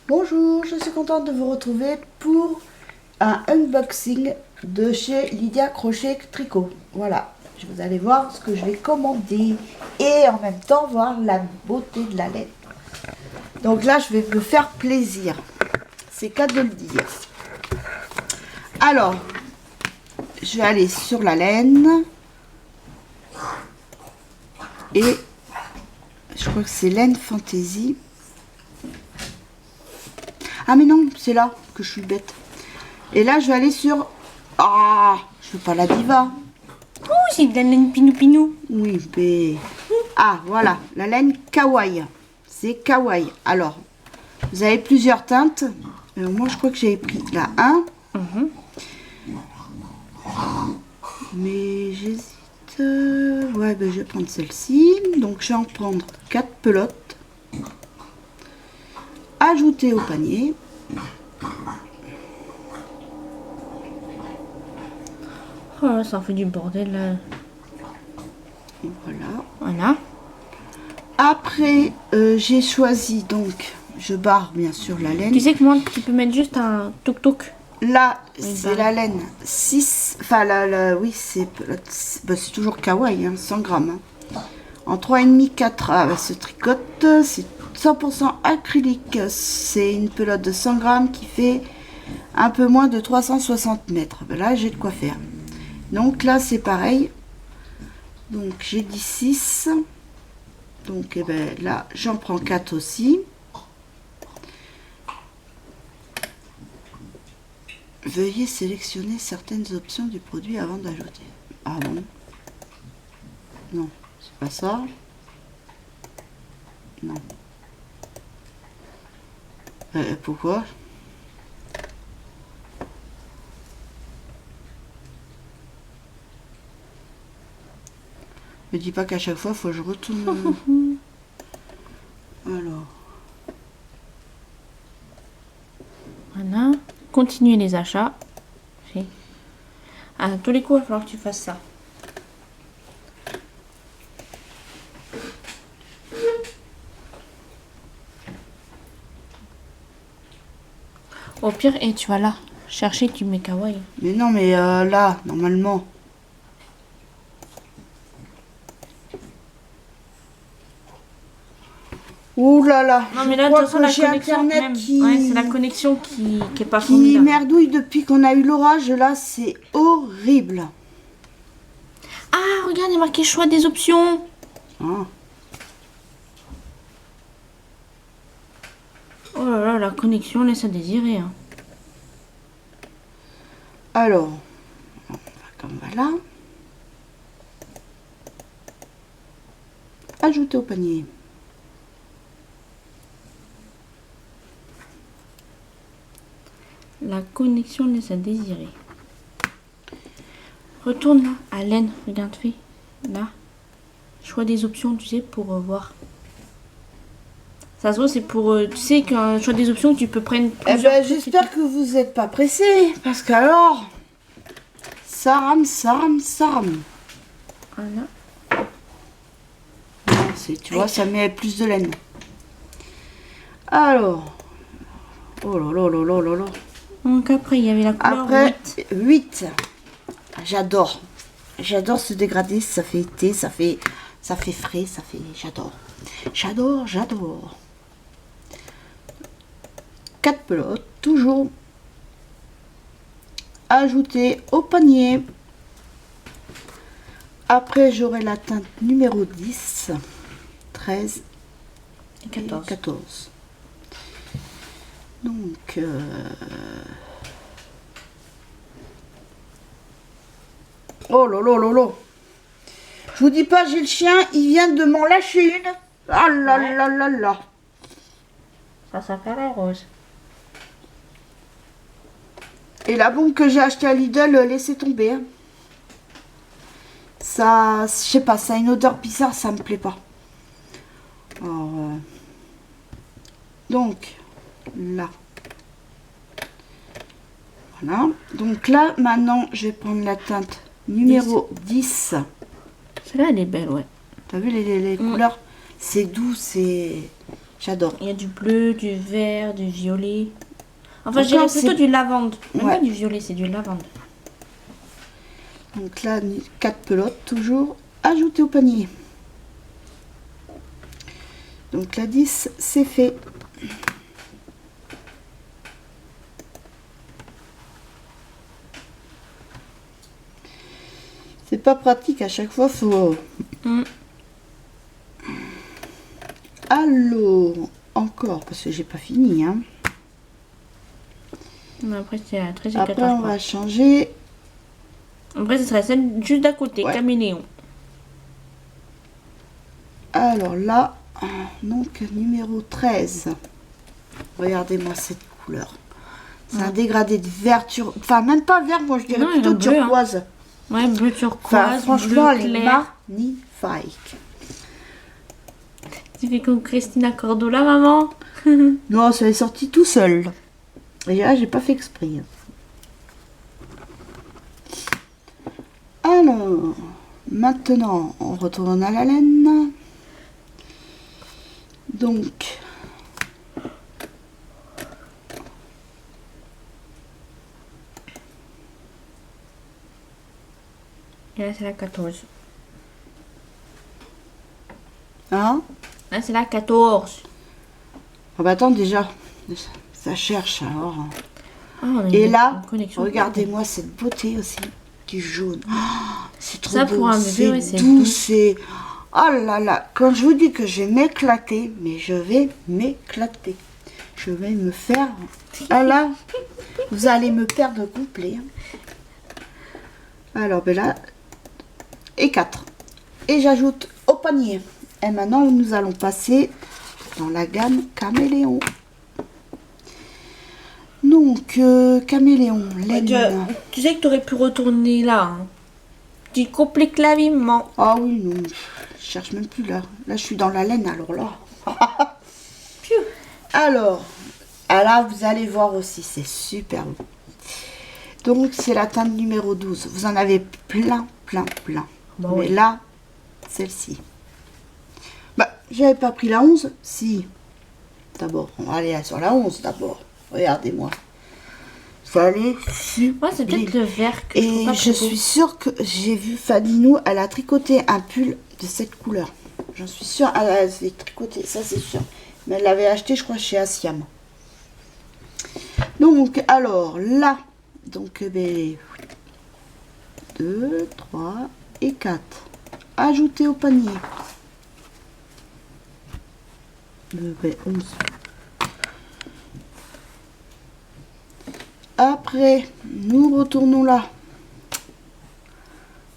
Bonjour, je suis contente de vous retrouver pour un unboxing de chez Lydia Crochet Tricot. Voilà, vous allez voir ce que je vais commander et en même temps voir la beauté de la laine. Donc là, je vais me faire plaisir. C'est qu'à de le dire. Alors, je vais aller sur la laine. Et je crois que c'est laine Fantasy. Ah mais non, c'est là que je suis bête. Et là, je vais aller sur... Ah, je veux pas la Diva. Oh, c'est de la laine pinou-pinou. Oui, mais... Ah, voilà, la laine Kawaii. C'est Kawaii. Alors, vous avez plusieurs teintes. Moi, je crois que j'avais pris la 1. Mais j'hésite. Ouais, ben, je vais prendre celle-ci. Donc, je vais en prendre 4 pelotes. Ajouter au panier. Oh, ça fait du bordel là. Voilà. Voilà. Après, j'ai choisi donc, je barre bien sûr la laine. Tu sais que moi, tu peux mettre juste un toc-toc. Là, c'est la laine 6. Enfin, oui, c'est toujours Kawaii, hein, 100 grammes. Hein. En 3,5, 4. Ah, bah, ce tricote, c'est 100% acrylique. C'est une pelote de 100 grammes qui fait un peu moins de 360 mètres. Ben là, j'ai de quoi faire. Donc là, c'est pareil. Donc, j'ai dit 6. Donc, eh ben, là, j'en prends 4 aussi. Veuillez sélectionner certaines options du produit avant d'ajouter. Ah bon? Non, c'est pas ça. Non. Pourquoi? Me dis pas qu'à chaque fois, il faut que je retourne. Alors. Voilà. Continuer les achats. À tous les coups, il va falloir que tu fasses ça. Au pire, et tu vas là chercher, tu mets Kawaii. Mais non, mais là, normalement. Ouh là là. Non, mais là, de toute façon, la connexion, Internet qui... ouais, c'est la connexion qui est pas qui formidable. merdouille depuis qu'on a eu l'orage. Là, c'est horrible. Ah, regarde, il y a marqué choix des options. Ah. Oh là là, la connexion laisse à désirer. Hein. Alors, on va comme voilà. Ajouter au panier. La connexion laisse à désirer. Retourne là, à laine, regarde, fais. Là. Choix des options, tu sais, pour voir. Ça se voit, c'est pour... tu sais qu'un choix des options, tu peux prendre Eh plusieurs... ben, j'espère que vous n'êtes pas pressés. Parce qu'alors, ça rame, ça rame, ça rame. Voilà. Non, tu vois, ça met plus de laine. Alors. Oh là là là là là là. Donc après, il y avait la couleur Après, 8. 8. J'adore. J'adore ce dégradé. Ça fait été, ça fait frais, ça fait... J'adore. J'adore, j'adore. 4 pelotes, toujours. Ajouter au panier. Après, j'aurai la teinte numéro 10, 13 Et 14. et 14. Donc... Oh là là là là. Je vous dis pas, j'ai le chien, il vient de m'en lâcher une. Ah là là là là. Ça s'appelle la rose. Et la bombe que j'ai achetée à Lidl, laissez tomber. Hein. Ça, je sais pas, ça a une odeur bizarre, ça me plaît pas. Alors, donc, là. Voilà. Donc là, maintenant, je vais prendre la teinte numéro 10. Celle-là, elle est belle, ouais. T'as vu les couleurs? C'est doux, c'est... J'adore. Il y a du bleu, du vert, du violet. Enfin, je Encore, dirais plutôt c'est- du lavande. Même Ouais. pas du violet, c'est du lavande. Donc là, 4 pelotes toujours. Ajouter au panier. Donc la 10, c'est fait. C'est pas pratique, à chaque fois, faut... Mm. Alors, encore, parce que j'ai pas fini, hein. Mais après, c'est la 13 et Après, 14. on va changer. Après, ce serait celle juste d'à côté, Ouais. caméléon. Alors là, donc numéro 13. Regardez-moi cette couleur. C'est un dégradé de vert, enfin même pas vert, moi je dirais Non, il plutôt est bleu, hein. turquoise. Ouais, bleu Enfin, turquoise, franchement, bleu elle est clair. magnifique. Tu fais comme Christina Cordula, maman. Non, ça est sorti tout seul. Et là, j'ai pas fait exprès. Alors, maintenant, on retourne à la laine. Donc, Et là, c'est la 14. hein? Là, c'est la 14. Ah bah attends, déjà, ça cherche alors. Ah, on a Et une- là, une connexion. regardez-moi cette beauté aussi du jaune. Oh, c'est trop Ça, beau, pour un bébé, ouais, c'est c'est doux, beau. c'est... Oh là là, quand je vous dis que je vais m'éclater, mais je vais m'éclater. Je vais me faire... Ah là, vous allez me perdre complet. Alors, ben là, et 4. Et j'ajoute au panier. Et maintenant, nous allons passer dans la gamme Caméléon. Donc, Caméléon, laine. Tu sais que tu aurais pu retourner là. Hein. Tu compliques la vie, maman. Ah oui, non, je cherche même plus là. Là, je suis dans la laine, alors là. Piou. Alors, là, vous allez voir aussi, c'est super beau. Donc, c'est la teinte numéro 12. Vous en avez plein, plein, plein. Bah Mais oui. là, celle-ci. Bah, j'avais pas pris la 11. Si. D'abord, on va aller sur la 11 d'abord. Regardez-moi. Vous allez Moi, c'est peut-être le vert que Et trouve pas je très beau. suis sûre que j'ai vu Fadinou, elle a tricoté un pull de cette couleur. J'en suis sûre, elle avait tricoté, ça c'est sûr. Mais elle l'avait acheté, je crois, chez Asiam. Donc, alors, là, donc, 2, 3 et 4. Ajouter au panier. 11. Après, nous retournons là.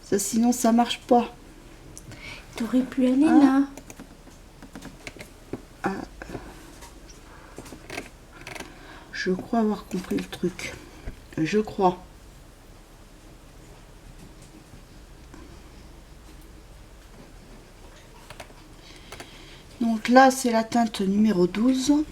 Ça, sinon, ça marche pas. T'aurais pu aller Ah. là. Je crois avoir compris le truc. Je crois. Donc là, c'est la teinte numéro 12.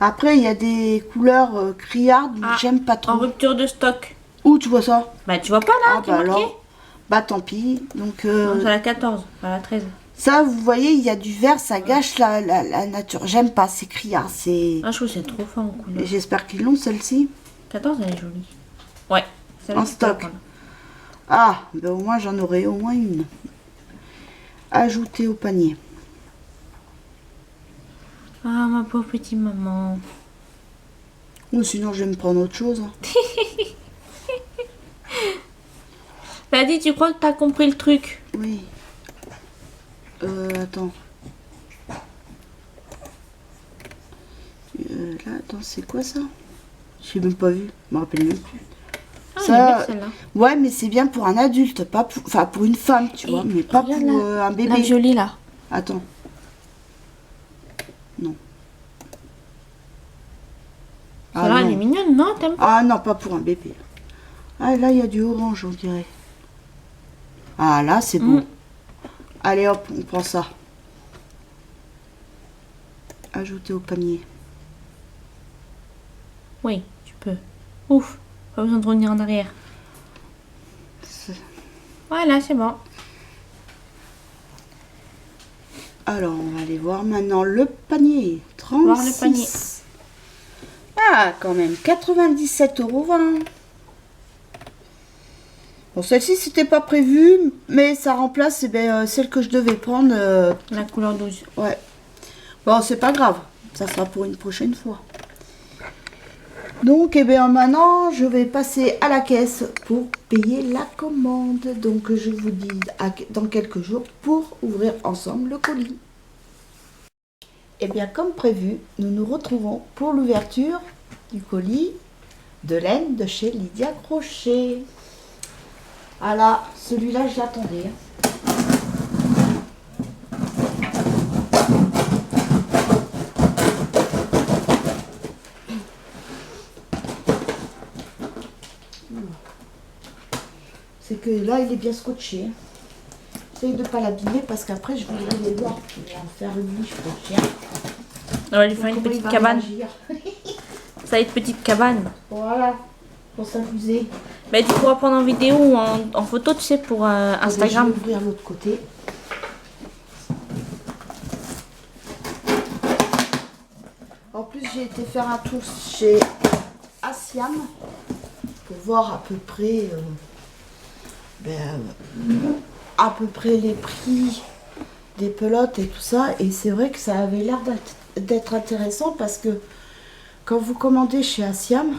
Après, il y a des couleurs criardes, mais Ah, j'aime pas En trop. rupture de stock. Où tu vois ça? Bah, tu vois pas là, Ah qui bah est marqué. alors, bah tant pis. Donc Non, c'est la 14, pas la 13. ça, vous voyez, il y a du vert, ça gâche la nature. J'aime pas, c'est criard, c'est... Ah, je trouve que c'est trop fort en couleur. Et j'espère qu'ils l'ont, celle-ci. 14, elle est jolie. Ouais. celle-là, En tu peux la stock. prendre. Ah, ben au moins j'en aurai au moins une. Ajouter au panier. Ah, ma pauvre petite maman. Ou sinon je vais me prendre autre chose. Vas-y, tu crois que t'as compris le truc? Oui. Attends. Là, attends, c'est quoi ça? J'ai même pas vu. Je me rappelle même plus. Ah, Ça, elle est belle, celle-là. Ouais, mais c'est bien pour un adulte, pas pour... Enfin, pour une femme, tu vois, Et mais pas regarde pour là, un La bébé. violet là. Attends. Non. Celle-là, elle non. est mignonne, non? T'aimes pas? Ah non, pas pour un bébé. Ah, là, il y a du orange, on dirait. Ah, là, c'est beau. Mm. Allez, hop, on prend ça. Ajouter au panier. Oui, tu peux. Ouf, pas besoin de revenir en arrière. Voilà, c'est bon. Alors, on va aller voir maintenant le panier. 36. Voir le panier. Ah, quand même, 97,20 €. Bon, celle-ci, c'était pas prévu, mais ça remplace celle que je devais prendre. La couleur 12. Ouais. Bon, c'est pas grave. Ça sera pour une prochaine fois. Donc, maintenant, je vais passer à la caisse pour payer la commande. Donc, je vous dis dans quelques jours pour ouvrir ensemble le colis. Et bien, comme prévu, nous nous retrouvons pour l'ouverture du colis de laine de chez Lydia Crochet. Voilà, celui-là, je l'attendais. C'est que là, il est bien scotché. J'essaye de ne pas l'abîmer parce qu'après, je voudrais les voir pour en faire une niche pour le chien. On va lui faire une Comment il petite va cabane. réagir. Ça va être petite cabane. Voilà, pour s'amuser. Mais tu pourras prendre en vidéo ou en photo, tu sais, pour Instagram. Je vais ouvrir l'autre côté. En plus, j'ai été faire un tour chez Asiam pour voir à peu près, à peu près les prix des pelotes et tout ça. Et c'est vrai que ça avait l'air d'être intéressant parce que quand vous commandez chez Asiam,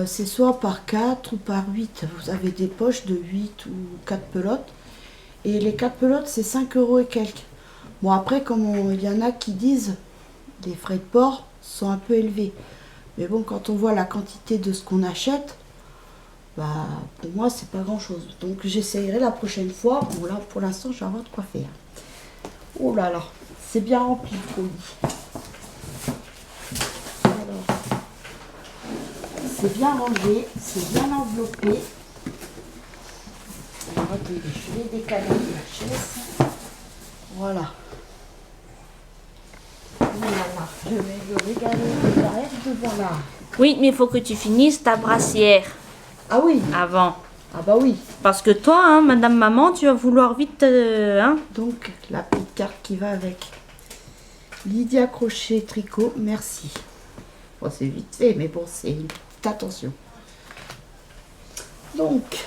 c'est soit par 4 ou par 8. Vous avez des poches de 8 ou 4 pelotes. Et les 4 pelotes, c'est 5 € et quelques. Bon, après, comme il y en a qui disent, les frais de port sont un peu élevés. Mais bon, quand on voit la quantité de ce qu'on achète, bah, pour moi, c'est pas grand-chose. Donc, j'essayerai la prochaine fois. Bon, là, pour l'instant, je vais avoir de quoi faire. Oh là là, c'est bien rempli le colis. C'est bien rangé, c'est bien enveloppé. Alors, attendez, je vais décaler la chaise. Voilà. Voilà, je vais le régaler derrière devant là. Oui, mais il faut que tu finisses ta brassière Ah oui, avant. ah bah oui. Parce que toi, hein, madame maman, tu vas vouloir vite... hein. Donc, la petite carte qui va avec. Lydia Crochet Tricot, merci. Bon, c'est vite fait, mais bon, c'est une petite attention. Donc,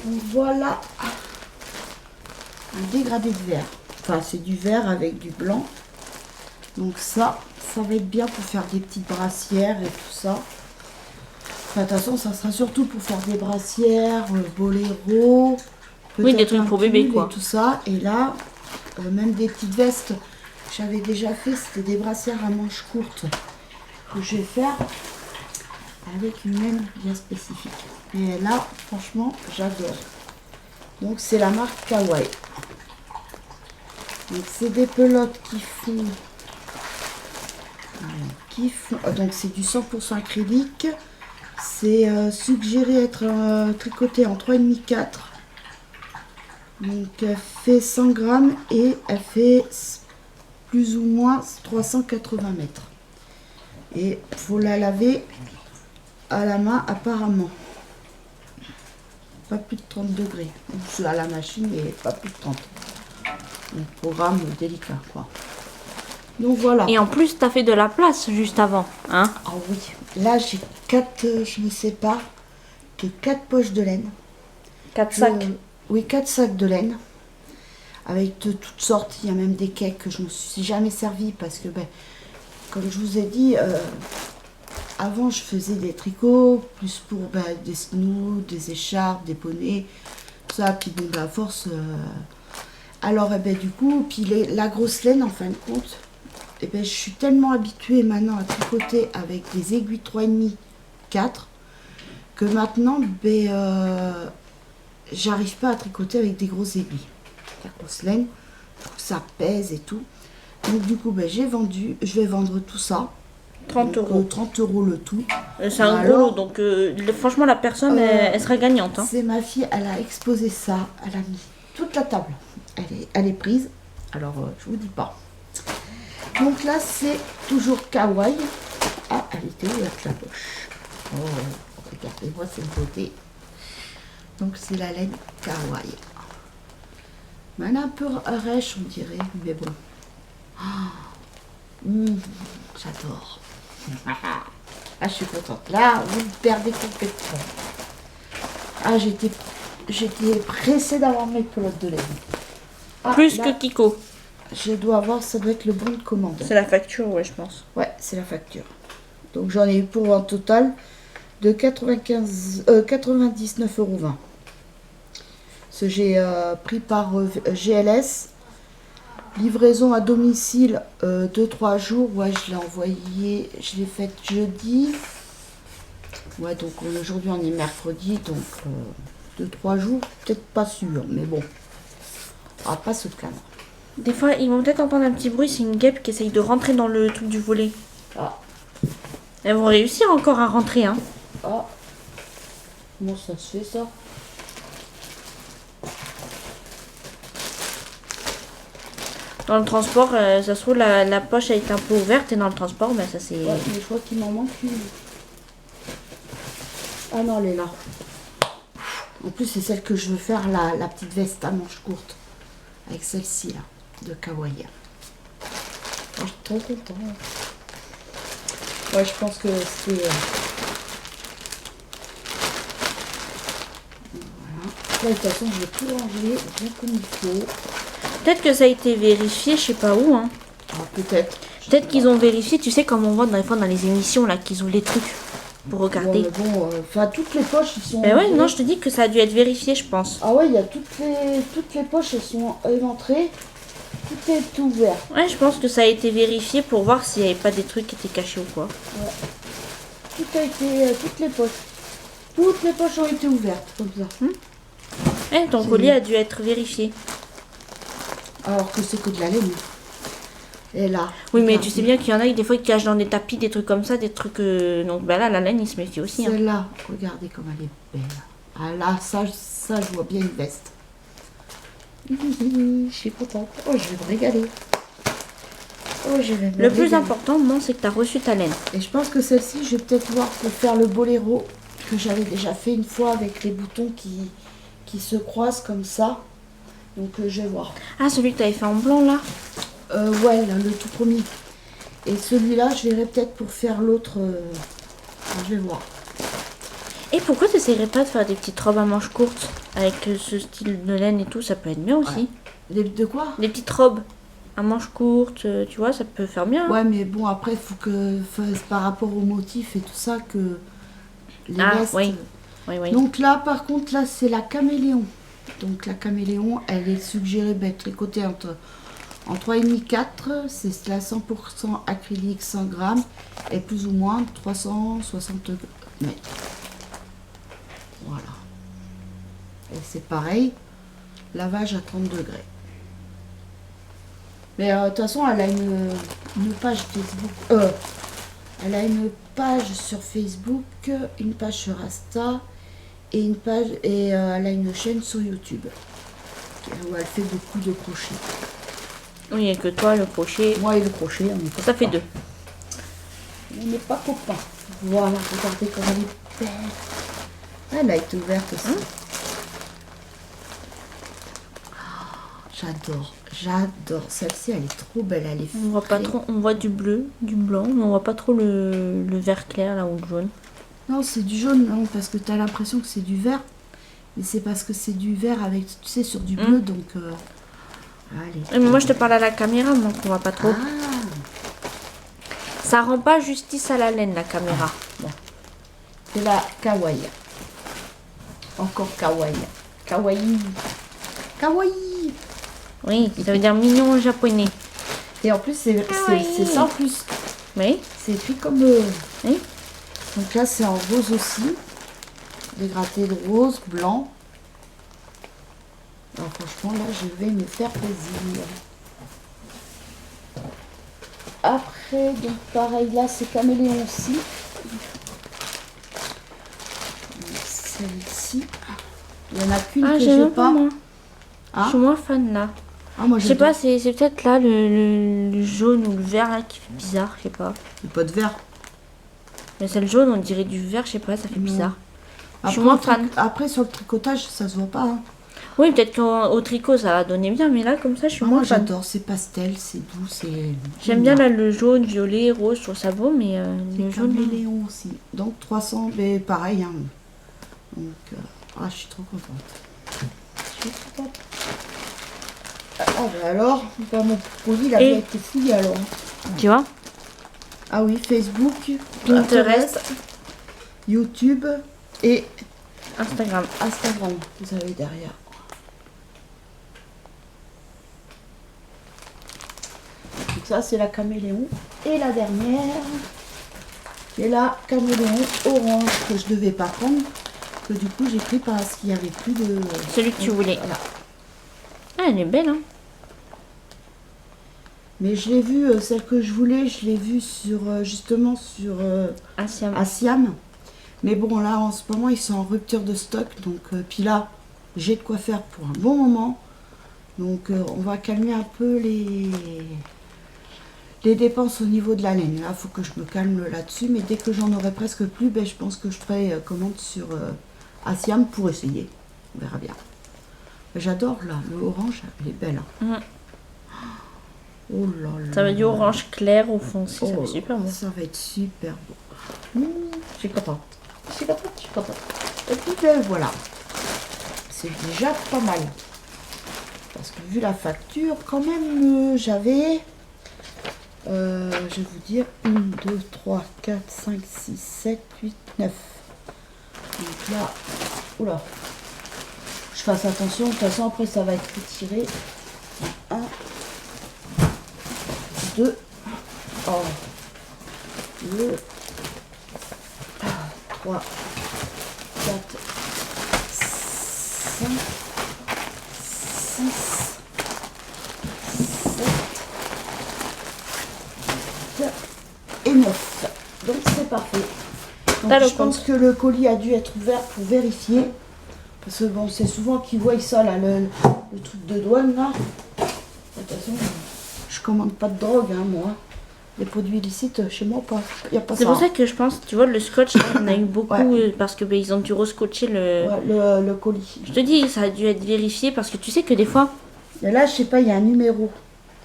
voilà un dégradé de verre. Enfin, c'est du vert avec du blanc. Donc ça va être bien pour faire des petites brassières et tout ça. Enfin, de toute façon, ça sera surtout pour faire des brassières, boléro. Oui, des trucs un pour bébé, pull quoi. Et tout ça. Et là, même des petites vestes. J'avais déjà fait, c'était des brassières à manches courtes que je vais faire avec une laine bien spécifique. Et là, franchement, j'adore. Donc, c'est la marque Kawaii. Donc, c'est des pelotes donc, c'est du 100% acrylique. C'est suggéré être tricoté en 3,5-4. Donc, elle fait 100 grammes et elle fait plus ou moins 380 mètres. Et il faut la laver à la main apparemment. Pas plus de 30 degrés. Donc, à la machine, et pas plus de 30. Donc, programme délicat, quoi. Donc, voilà. Et en plus, tu as fait de la place juste avant. Hein. Ah oui, là, j'ai 4, je ne sais pas, 4 poches de laine. 4 sacs. Oui, 4 sacs de laine. Avec de toutes sortes. Il y a même des cakes que je ne me suis jamais servi parce que, comme je vous ai dit, avant je faisais des tricots, plus pour des snoods, des écharpes, des bonnets, tout ça. Puis bon, à force. Alors, du coup, puis la grosse laine, en fin de compte, je suis tellement habituée maintenant à tricoter avec des aiguilles 3,5, 4, que maintenant, j'arrive pas à tricoter avec des grosses aiguilles. La grosse laine, ça pèse et tout. Donc du coup, j'ai vendu, je vais vendre tout ça. 30 donc, €. 30 € le tout. C'est un gros lot, donc franchement, la personne, elle sera gagnante. Hein. C'est ma fille, elle a exposé ça, elle a mis toute la table. Elle est prise, alors je vous dis pas. Donc là, c'est toujours Kawaii. Ah, elle était ouverte la poche. Oh, regardez-moi cette beauté. Donc c'est la laine kawaii. Mais elle est un peu rêche, on dirait, mais bon. J'adore. Ah, je suis contente. Là, vous me perdez complètement. Ah, j'étais pressée d'avoir mes pelotes de laine. Ah, Plus là, que Kiko. je dois avoir, ça doit être le bon de commande. C'est la facture, ouais, je pense. Ouais, c'est la facture. Donc j'en ai eu pour un total de 99,20 €. Ce j'ai pris par GLS. Livraison à domicile 2-3 jours. Ouais, je l'ai envoyé, je l'ai faite jeudi. Ouais, donc aujourd'hui on est mercredi, donc 2-3 jours, peut-être pas sûr, mais bon. On va pas se plaindre. Des fois, ils vont peut-être entendre un petit bruit, c'est une guêpe qui essaye de rentrer dans le truc du volet. Ah, Elles vont réussir encore à rentrer, hein. ah. Comment ça se fait ça? Dans le transport, ça se trouve, la poche a été un peu ouverte et dans le transport, ben ça c'est... Ouais, mais je crois qu'il m'en manque une. Ah non, elle est là. En plus, c'est celle que je veux faire, la petite veste à manches courtes. Avec celle-ci, là, de kawaii. Je suis trop contente. Ouais, je pense que c'est... Voilà. Là, de toute façon, je vais tout ranger bien comme il faut. Peut-être que ça a été vérifié, je sais pas où, hein. Ah, peut-être. Peut-être qu'ils ont vérifié, tu sais, comme on voit dans les émissions, là, qu'ils ont les trucs pour regarder. Bon, mais bon, enfin, toutes les poches, ils sont... Ben ouais, non, je te dis que ça a dû être vérifié, je pense. Ah ouais, il y a toutes les poches, elles sont éventrées. Tout est ouvert. Ouais, je pense que ça a été vérifié pour voir s'il n'y avait pas des trucs qui étaient cachés ou quoi. Ouais. Tout a été... toutes les poches. Toutes les poches ont été ouvertes, comme ça. Eh, ton colis a dû être vérifié. Alors que c'est que de la laine. Et là. Oui, mais regarde. tu sais bien qu'il y en a qui des fois qui cachent dans des tapis, des trucs comme ça, des trucs... Donc ben là, la laine, il se méfie aussi. Hein. Celle-là, regardez comme elle est belle. Ah là, ça je vois bien une veste. Je suis contente. Oh, je vais me régaler. Oh, je vais me Le plus régaler. important, non, c'est que tu as reçu ta laine. Et je pense que celle-ci, je vais peut-être voir pour faire le boléro que j'avais déjà fait une fois avec les boutons qui se croisent comme ça. Donc je vais voir. Ah, celui que tu avais fait en blanc, là. Ouais, là, le tout premier. Et celui-là, je verrai peut-être pour faire l'autre. Je vais voir. Et pourquoi tu n'essayerais pas de faire des petites robes à manches courtes avec ce style de laine et tout? Ça peut être bien aussi. De quoi? Des petites robes à manches courtes, tu vois, ça peut faire bien. Hein. Ouais, mais bon, après, il faut que, par rapport au motif et tout ça, que les vestes... oui. Oui, oui. Donc là, par contre, là, c'est la caméléon. Donc la caméléon, elle est suggérée tricotée en 3,5 4. C'est la 100% acrylique 100 grammes et plus ou moins 360 mètres. Voilà. Et c'est pareil, lavage à 30 degrés. Mais de toute façon, elle a une page Facebook. Elle a une page sur Facebook, une page sur Insta et une page elle a une chaîne sur YouTube où elle fait beaucoup de crochet. Oui, et que toi, le crochet, Moi et le crochet, on est pas ça fait copains. 2. On n'est pas copains. Voilà, regardez comme elle est belle. Elle a été ouverte aussi. J'adore, j'adore. Celle-ci, elle est trop belle. Elle est On voit pas trop, on voit du bleu, du blanc, mais on voit pas trop le vert clair là ou le jaune. Non, c'est du jaune, non, parce que tu as l'impression que c'est du vert. Mais c'est parce que c'est du vert avec, tu sais, sur du bleu, donc... allez. Mais moi, je te parle à la caméra, donc on voit pas trop. Ah, Ça rend pas justice à la laine, la caméra. bon. C'est la kawaii. Encore kawaii. Kawaii. Kawaii. Oui, ça veut dire mignon en japonais. Et en plus, c'est ça en plus. Oui. C'est écrit comme... Oui. Donc là, c'est en rose aussi. Dégradé de rose, blanc. Alors franchement, là, je vais me faire plaisir. Après, donc pareil, là, c'est caméléon aussi. Celle-ci. Il y en a qu'une que j'ai j'aime pas. moi. Ah. Je suis moins fan là. Ah, moi, Je sais pas, c'est peut-être là le jaune ou le vert là qui fait bizarre, je sais pas. Il n'y a pas de vert. Mais c'est le jaune, on dirait du vert, je sais pas, ça fait Non. bizarre. Je suis moins fan. Après, sur le tricotage, ça se voit pas. Hein. Oui, peut-être qu'au tricot, ça va donner bien, mais là, comme ça, je suis moins Moi, fan. j'adore, c'est pastel, c'est doux, c'est... J'aime bien là, le jaune, violet, rose, je trouve ça beau, mais le jaune... Caméléon aussi. Donc 300, mais pareil. Hein. Donc, je suis trop contente. Je suis trop contente. Ah, bah alors, mon colis, il a bien été fouillé alors. Tu vois? Ah oui, Facebook, Pinterest, YouTube et Instagram. vous avez derrière. Donc ça, c'est la caméléon. Et la dernière, c'est la caméléon orange que je devais pas prendre. Que du coup, j'ai pris parce qu'il n'y avait plus de... Celui que tu voulais. Voilà. Ah, elle est belle, hein? Mais je l'ai vue, celle que je voulais, je l'ai vue sur, justement sur Asiam. Mais bon, là, en ce moment, ils sont en rupture de stock. Donc, puis là, j'ai de quoi faire pour un bon moment. Donc, on va calmer un peu les dépenses au niveau de la laine. Là, il faut que je me calme là-dessus. Mais dès que j'en aurai presque plus, ben, je pense que je ferai commande sur Asiam pour essayer. On verra bien. J'adore, là, le orange, elle est belle. Hein. Oh là là. Ça va du orange clair au foncé, ça va être super beau. Ça va être super beau. Je suis contente. Je suis contente. Et puis ben voilà. C'est déjà pas mal. Parce que vu la facture, quand même, j'avais... je vais vous dire, 1, 2, 3, 4, 5, 6, 7, 8, 9. Donc là, oula. Je fasse attention, de toute façon après ça va être retiré. 1, 2, 2, 3, 4, 5, 6, 7 et 9. Donc c'est parfait. Donc, je pense que le colis a dû être ouvert pour vérifier. Parce que bon, c'est souvent qu'ils voient ça là, le truc de douane là. De toute façon, je commande pas de drogue, hein, moi. Les produits illicites, chez moi, pas. Y a pas ça. C'est pour ça que je pense, tu vois, le scotch, on a eu beaucoup parce que ils ont dû rescotcher le colis. Je te dis, ça a dû être vérifié parce que tu sais que des fois. Et là, je sais pas, il y a un numéro.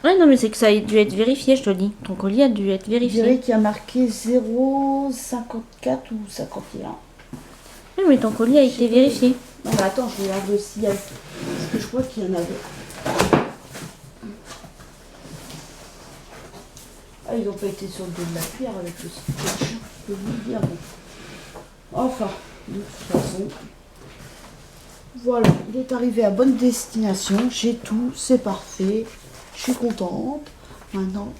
Ouais, non, mais c'est que ça a dû être vérifié, je te dis. Ton colis a dû être vérifié. Je dirais qu'il y a marqué 0,54 ou 51. Oui, mais ton colis a été vérifié. Non, mais attends, je regarde le ciel. Parce que je crois qu'il y en avait. Ah, ils n'ont pas été sur le dos de la cuillère avec le scotch. Je peux vous le dire. Bon. Enfin, de toute façon. Voilà, il est arrivé à bonne destination. J'ai tout, c'est parfait. Je suis contente. Maintenant,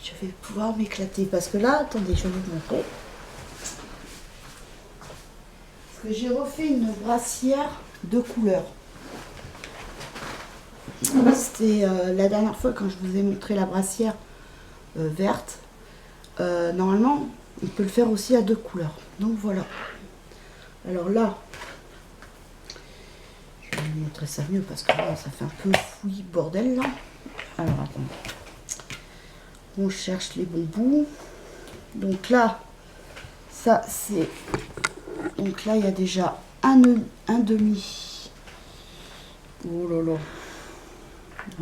je vais pouvoir m'éclater. Parce que là, attendez, je vais vous montrer. Parce que j'ai refait une brassière de couleur. C'était la dernière fois quand je vous ai montré la brassière verte. Normalement, on peut le faire aussi à 2 couleurs. Donc voilà. Alors là, je vais vous montrer ça mieux parce que là, ça fait un peu fouillis bordel là. Alors attendez. On cherche les bons bouts. Donc là, ça c'est... Donc là, il y a déjà un demi. Oh là là.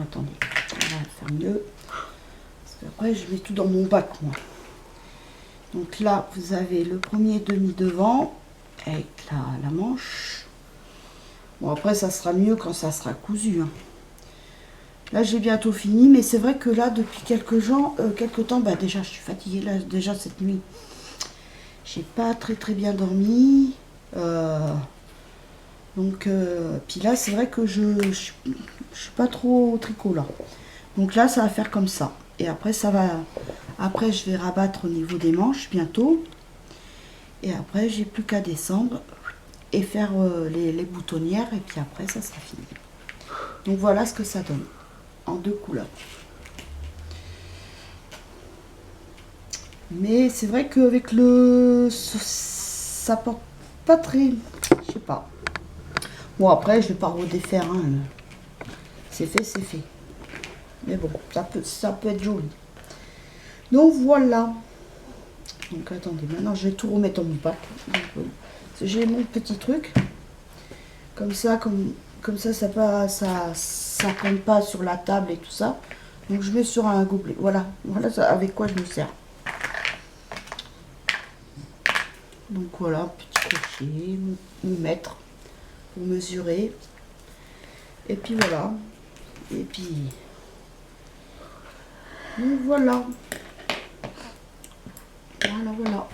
Attendez, on va faire mieux. Parce qu'après, je mets tout dans mon bac, moi. Donc là, vous avez le premier demi devant, avec la manche. Bon, après, ça sera mieux quand ça sera cousu. Hein. Là, j'ai bientôt fini, mais c'est vrai que là, depuis quelques temps, bah déjà, je suis fatiguée. Là, déjà, cette nuit, j'ai pas très bien dormi. Donc, puis là, c'est vrai que je suis pas trop au tricot, là. Donc là, ça va faire comme ça. Et après, après, je vais rabattre au niveau des manches bientôt. Et après, j'ai plus qu'à descendre et faire les boutonnières. Et puis après, ça sera fini. Donc voilà ce que ça donne. En 2 couleurs. Mais c'est vrai qu'avec ça porte pas très... Je sais pas. Bon, après, je vais pas redéfaire. Hein. C'est fait, c'est fait. Mais bon, ça peut être joli. Donc voilà. Donc attendez, maintenant je vais tout remettre dans mon bac. Donc, J'ai mon petit truc. Comme ça, ça tombe pas sur la table et tout ça. Donc je mets sur un gobelet. Voilà, voilà avec quoi je me sers. Donc voilà, petit crochet, mon mètre pour mesurer. Et puis voilà. Et puis donc voilà. Voilà.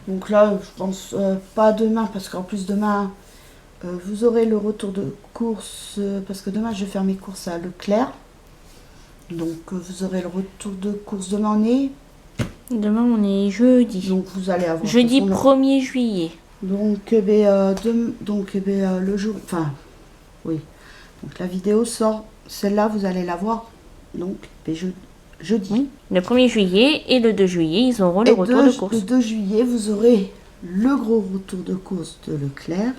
Donc là, je pense pas demain, parce qu'en plus demain, vous aurez le retour de course, parce que demain je vais faire mes courses à Leclerc. Donc vous aurez le retour de course demain, Demain, on est jeudi. donc vous allez avoir Jeudi 1er juillet. donc, le jour, enfin, oui. Donc la vidéo sort, celle-là vous allez la voir. Donc jeudi. Oui. Le 1er juillet et le 2 juillet, ils auront le retour de course. Le 2 juillet, vous aurez le gros retour de course de Leclerc.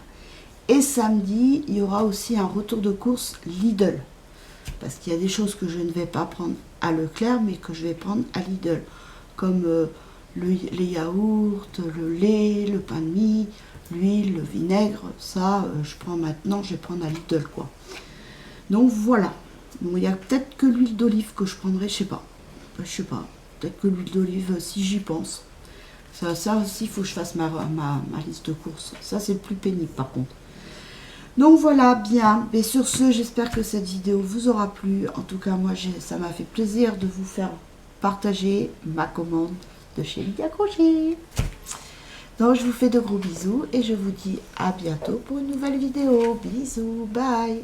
Et samedi, il y aura aussi un retour de course Lidl. Parce qu'il y a des choses que je ne vais pas prendre à Leclerc, mais que je vais prendre à Lidl. Comme les yaourts, le lait, le pain de mie, l'huile, le vinaigre. Ça, je prends maintenant, je vais prendre à Lidl, quoi. Donc voilà. Bon, il y a peut-être que l'huile d'olive que je prendrai, je sais pas. Peut-être que l'huile d'olive, si j'y pense. Ça aussi, il faut que je fasse ma liste de courses. Ça, c'est le plus pénible, par contre. Donc voilà, bien. Et sur ce, j'espère que cette vidéo vous aura plu. En tout cas, moi, ça m'a fait plaisir de vous faire partager ma commande de chez Lydia Crochet. Donc, je vous fais de gros bisous et je vous dis à bientôt pour une nouvelle vidéo. Bisous, bye.